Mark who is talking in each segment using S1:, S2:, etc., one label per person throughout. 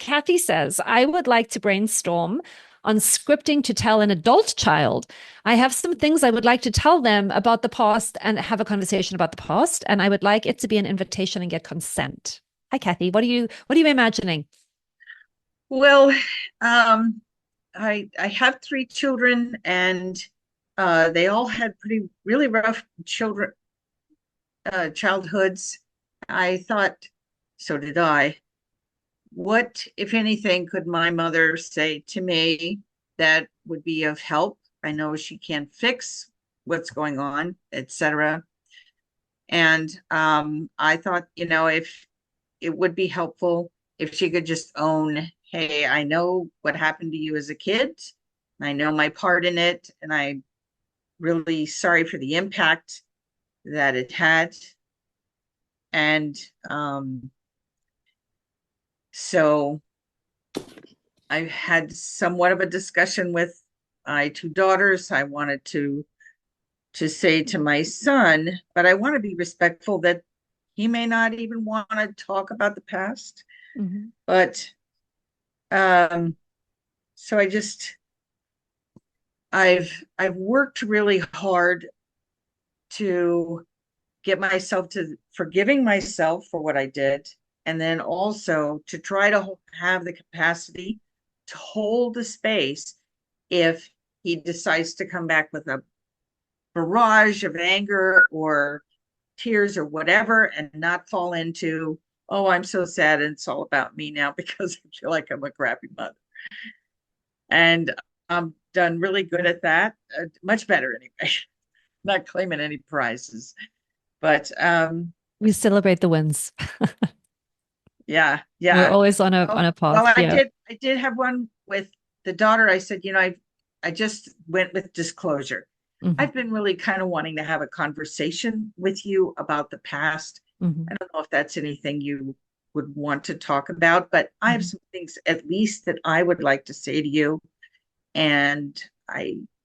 S1: Kathy says, I would like to brainstorm on scripting to tell an adult child. I have some things I would like to tell them about the past and have a conversation about the past. And I would like it to be an invitation and get consent. Hi, Kathy. What are you imagining?
S2: Well, I have three children, and they all had pretty really rough childhoods. I thought, so did I. What, if anything, could my mother say to me that would be of help? I know she can't fix what's going on, etc. And I thought, if it would be helpful if she could just own, hey, I know what happened to you as a kid. I know my part in it, and I'm really sorry for the impact that it had. And so I had somewhat of a discussion with my two daughters. I wanted to say to my son, but I want to be respectful that he may not even want to talk about the past.
S1: Mhm.
S2: But um, so I've worked really hard to get myself to forgiving myself for what I did, and then also to try to have the capacity to hold the space if he decides to come back with a barrage of anger or tears or whatever, and not fall into, oh, I'm so sad and it's all about me now because I feel like I'm a crappy mother. And I'm done really good at that, much better anyway. Not claiming any prizes, but
S1: We celebrate the wins.
S2: yeah,
S1: We're
S2: yeah.
S1: always on a
S2: Well,
S1: path. Yeah.
S2: I did have one with the daughter. I said, I just went with disclosure.
S1: Hmm.
S2: I've been really kind of wanting to have a conversation with you about the past.
S1: Hmm.
S2: I don't know if that's anything you would want to talk about, but I have
S1: Hmm.
S2: some things at least that I would like to say to you. And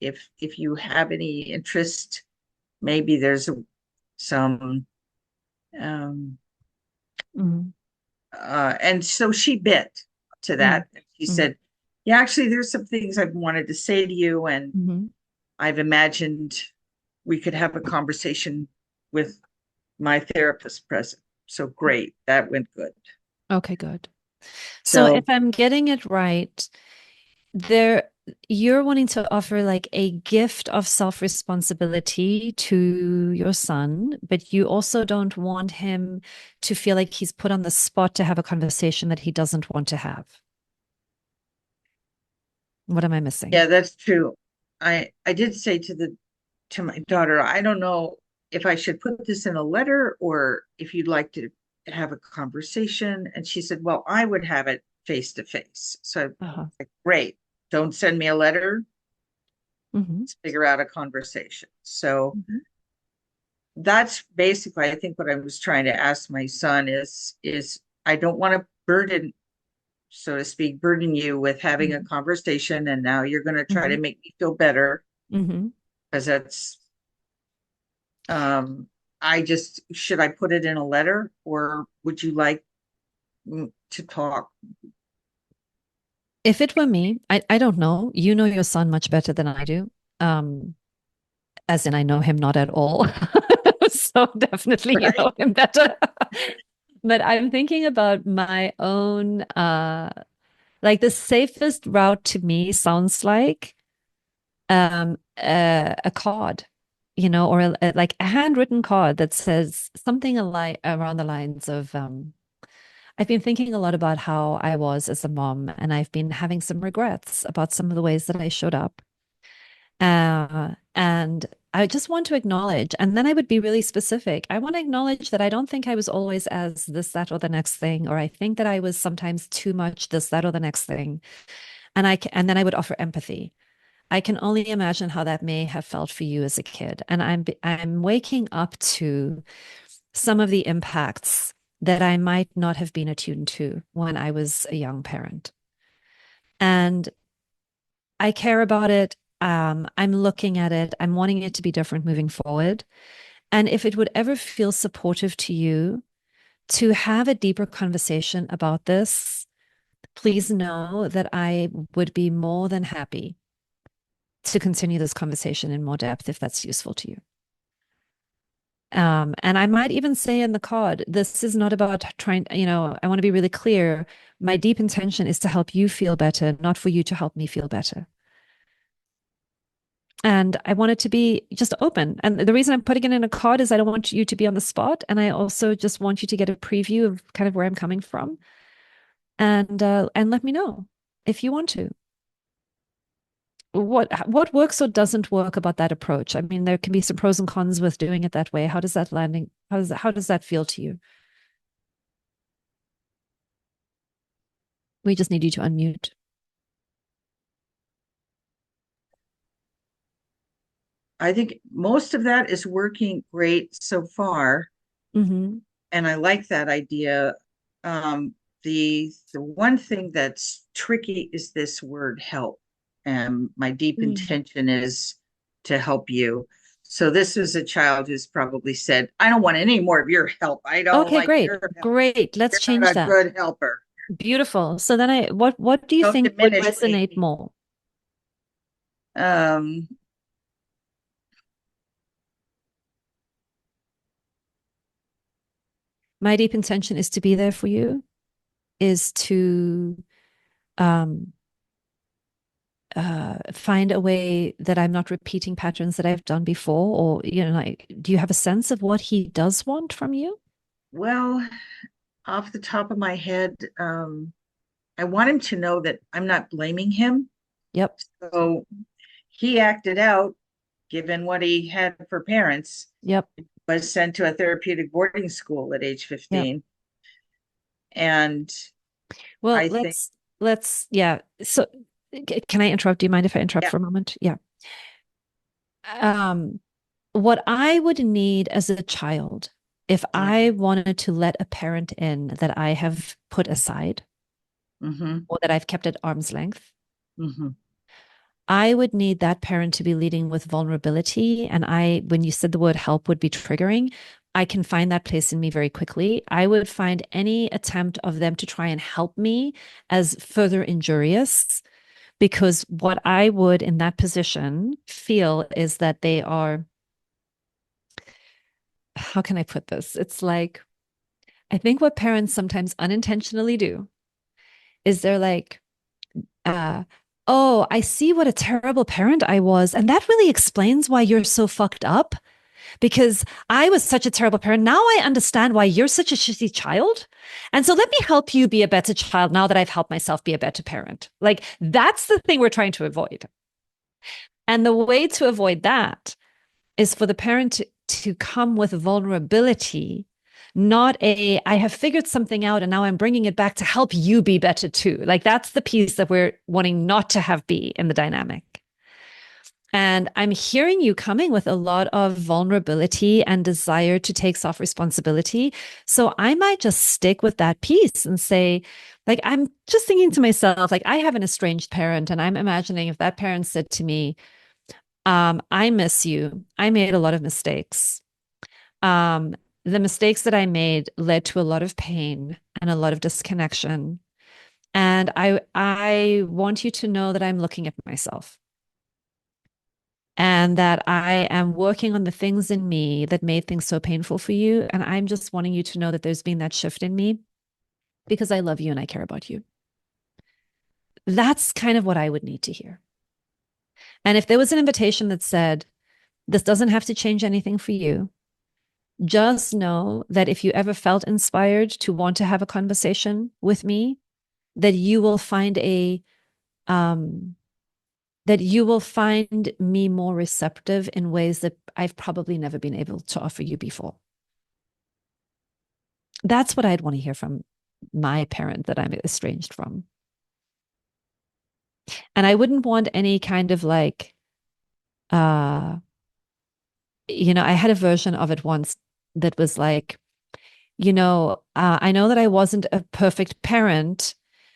S2: if you have any interest, maybe there's some um,
S1: Hmm.
S2: and so she bit to
S1: Hmm.
S2: that. She said, yeah, actually, there's some things I've wanted to say to you, and
S1: Hmm.
S2: I've imagined we could have a conversation with my therapist present. So great. That went good.
S1: Okay, good. So if
S2: So,
S1: I'm getting it right, there you're wanting to offer like a gift of self-responsibility to your son, but you also don't want him to feel like he's put on the spot to have a conversation that he doesn't want to have. What am I missing?
S2: yeah, that's true. I did say to my daughter, I don't know if I should put this in a letter or if you'd like to have a conversation. And she said, well, I would have it face to face. So,
S1: Uh-huh.
S2: like, great. Don't send me a letter.
S1: Hmm.
S2: Let's figure out a conversation. So
S1: Hmm.
S2: that's basically, I think, what I was trying to ask my son is I don't want to burden, so to speak, burden you with having a conversation, and now you're going to try to
S1: Hmm.
S2: make me feel better,
S1: Hmm.
S2: because that's I just, should I put it in a letter, or would you like to talk?
S1: If it were me, I don't know. You know your son much better than I do. Um, as in I know him not at all. So definitely you
S2: Right.
S1: know him better. But I'm thinking about my own like the safest route to me sounds like a card, or like a handwritten card that says something around the lines of I've been thinking a lot about how I was as a mom, and I've been having some regrets about some of the ways that I showed up. And I just want to acknowledge, and then I would be really specific. I want to acknowledge that I don't think I was always as this, that, or the next thing, or I think that I was sometimes too much this, that, or the next thing. And then I would offer empathy. I can only imagine how that may have felt for you as a kid. And I'm waking up to some of the impacts that I might not have been attuned to when I was a young parent. And I care about it. I'm looking at it. I'm wanting it to be different moving forward. And if it would ever feel supportive to you to have a deeper conversation about this, Please know that I would be more than happy to continue this conversation in more depth if that's useful to you. And I might even say in the card, this is not about trying, I want to be really clear. My deep intention is to help you feel better, not for you to help me feel better. And I want it to be just open. And the reason I'm putting it in a card is I don't want you to be on the spot. And I also just want you to get a preview of kind of where I'm coming from. And let me know if you want to. What works or doesn't work about that approach? I mean, there can be some pros and cons with doing it that way. How does that landing, how does that feel to you? We just need you to unmute.
S2: I think most of that is working great so far,
S1: Mm-hmm.
S2: and I like that idea. The one thing that's tricky is this word help, and my deep
S1: Mm.
S2: intention is to help you. So this is a child who's probably said, "I don't want any more of your help. I don't
S1: Okay,
S2: like
S1: great.
S2: your help.
S1: Great. Let's
S2: You're
S1: change
S2: not a
S1: that.
S2: good helper.
S1: Beautiful. So then what do you
S2: Don't
S1: think would
S2: diminish me."
S1: resonate more?
S2: Um,
S1: My deep intention is to be there for you, is to um find a way that I'm not repeating patterns that I've done before, or like, do you have a sense of what he does want from you?
S2: well, off the top of my head, I want him to know that I'm not blaming him.
S1: Yep.
S2: So he acted out, given what he had for parents,
S1: Yep.
S2: was sent to a therapeutic boarding school at age
S1: Yep.
S2: 15. And
S1: Well,
S2: I think,
S1: let's yeah. So can I interrupt? Do you mind if I interrupt
S2: yeah,
S1: for a moment? Yeah. Um, what I would need as a child, if
S2: yeah,
S1: I wanted to let a parent in that I have put aside
S2: mm-hmm,
S1: or that I've kept at arm's length,
S2: mm-hmm,
S1: I would need that parent to be leading with vulnerability. And when you said the word help would be triggering, I can find that place in me very quickly. I would find any attempt of them to try and help me as further injurious, because what I would in that position feel is that they are, how can I put this? It's like, I think what parents sometimes unintentionally do is they're like, uh, oh, I see what a terrible parent I was. And that really explains why you're so fucked up, because I was such a terrible parent. Now I understand why you're such a shitty child. And so let me help you be a better child now that I've helped myself be a better parent. Like, that's the thing we're trying to avoid. And the way to avoid that is for the parent to come with vulnerability, not I have figured something out and now I'm bringing it back to help you be better too. Like, that's the piece that we're wanting not to have be in the dynamic. And I'm hearing you coming with a lot of vulnerability and desire to take self responsibility. So I might just stick with that piece and say, like, I'm just thinking to myself, like, I have an estranged parent, and I'm imagining if that parent said to me, I miss you. I made a lot of mistakes. Um, the mistakes that I made led to a lot of pain and a lot of disconnection. And I want you to know that I'm looking at myself and that I am working on the things in me that made things so painful for you. And I'm just wanting you to know that there's been that shift in me because I love you and I care about you. That's kind of what I would need to hear. And if there was an invitation that said, this doesn't have to change anything for you, just know that if you ever felt inspired to want to have a conversation with me, that you will find um, that you will find me more receptive in ways that I've probably never been able to offer you before. That's what I'd want to hear from my parent that I'm estranged from. And I wouldn't want any kind of like, uh, I had a version of it once that was like, I know that I wasn't a perfect parent.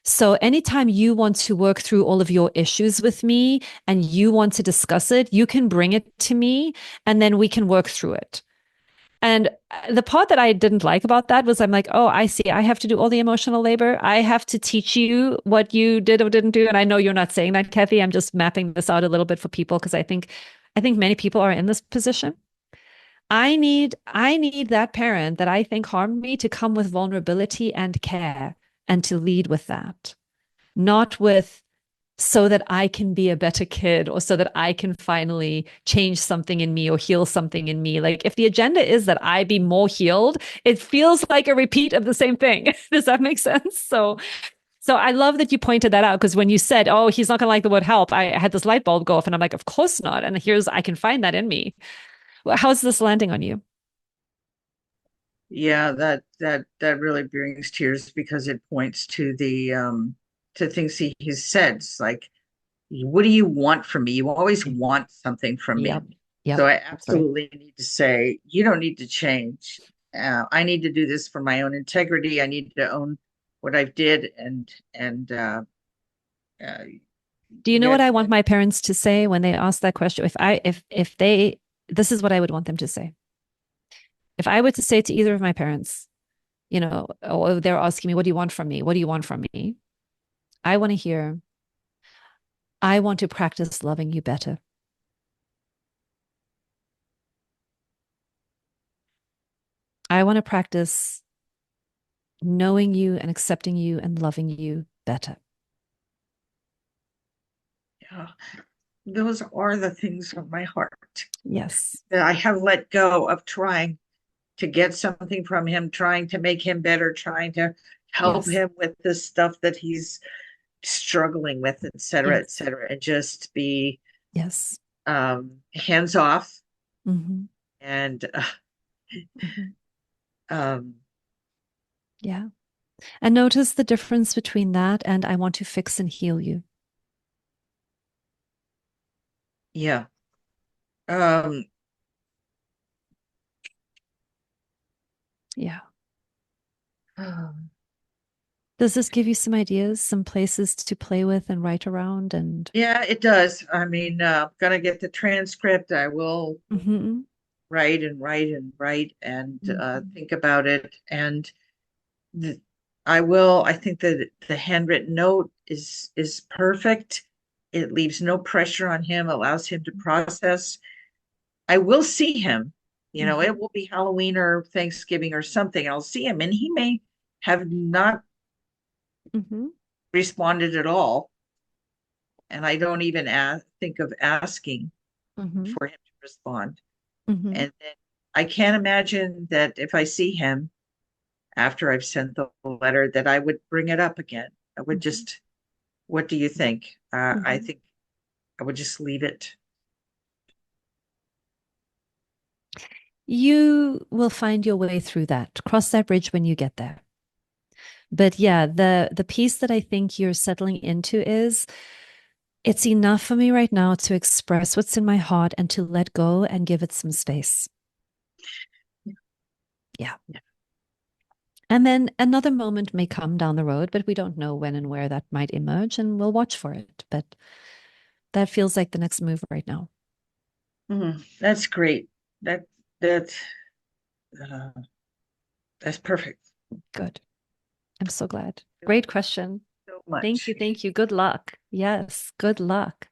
S1: So anytime you want to work through all of your issues with me and you want to discuss it, you can bring it to me and then we can work through it. And the part that I didn't like about that was I'm like, oh, I see. I have to do all the emotional labor. I have to teach you what you did or didn't do. And I know you're not saying that, Kathy. I'm just mapping this out a little bit for people because I think many people are in this position. I need that parent that I think harmed me to come with vulnerability and care and to lead with that, not with so that I can be a better kid or so that I can finally change something in me or heal something in me. Like if the agenda is that I be more healed, it feels like a repeat of the same thing. Does that make sense? So I love that you pointed that out because when you said, "Oh, he's not going to like the word help," I had this light bulb go off, and I'm like, "Of course not." And here's I can find that in me. How's this landing on you?
S2: Yeah, that really brings tears because it points to the to things he's said. It's like, what do you want from me? You always want something from me.
S1: Yep. Yep.
S2: So I
S1: That's right.
S2: absolutely need to say, you don't need to change. I need to do this for my own integrity. I need to own what I've did, uh,
S1: Do you know what
S2: yet
S1: I want my parents to say when they ask that question? If they this is what I would want them to say. If I were to say to either of my parents, or they're asking me, what do you want from me? What do you want from me? I want to hear, I want to practice loving you better. I want to practice knowing you and accepting you and loving you better.
S2: yeah, those are the things of my heart
S1: Yes.
S2: that I have let go of trying to get something from him, trying to make him better, trying to help
S1: Yes.
S2: him with the stuff that he's struggling with,
S1: Yes.
S2: et cetera, and just be
S1: Yes.
S2: hands off
S1: Mm-hmm.
S2: and
S1: Mm-hmm.
S2: um,
S1: Yeah. And notice the difference between that and I want to fix and heal you.
S2: yeah. Um,
S1: Yeah. Does this give you some ideas, some places to play with and write around and
S2: yeah, it does. I mean, gonna get the transcript. I will
S1: mm-hmm.
S2: write and write and write and
S1: Mm-hmm.
S2: think about it. And the, I think that the handwritten note is perfect. It leaves no pressure on him, allows him to process. I will see him.
S1: Mm-hmm.
S2: It will be Halloween or Thanksgiving or something. I'll see him, and he may have not
S1: Mm-hmm.
S2: responded at all. And I don't even think of asking
S1: Mm-hmm.
S2: for him to respond.
S1: Mm-hmm.
S2: And then I can't imagine that if I see him after I've sent the letter, that I would bring it up again. I would
S1: Mm-hmm.
S2: just, what do you think? I
S1: Mm-hmm.
S2: think I would just leave it.
S1: You will find your way through that. Cross that bridge when you get there. But yeah, the piece that I think you're settling into is it's enough for me right now to express what's in my heart and to let go and give it some space. Yeah. And then another moment may come down the road, but we don't know when and where that might emerge, and we'll watch for it. But that feels like the next move right now.
S2: That's great. That that uh, that's perfect.
S1: Good. I'm so glad. Great question.
S2: So
S1: Thank you.
S2: much.
S1: Thank you. Good luck. Yes. Good luck.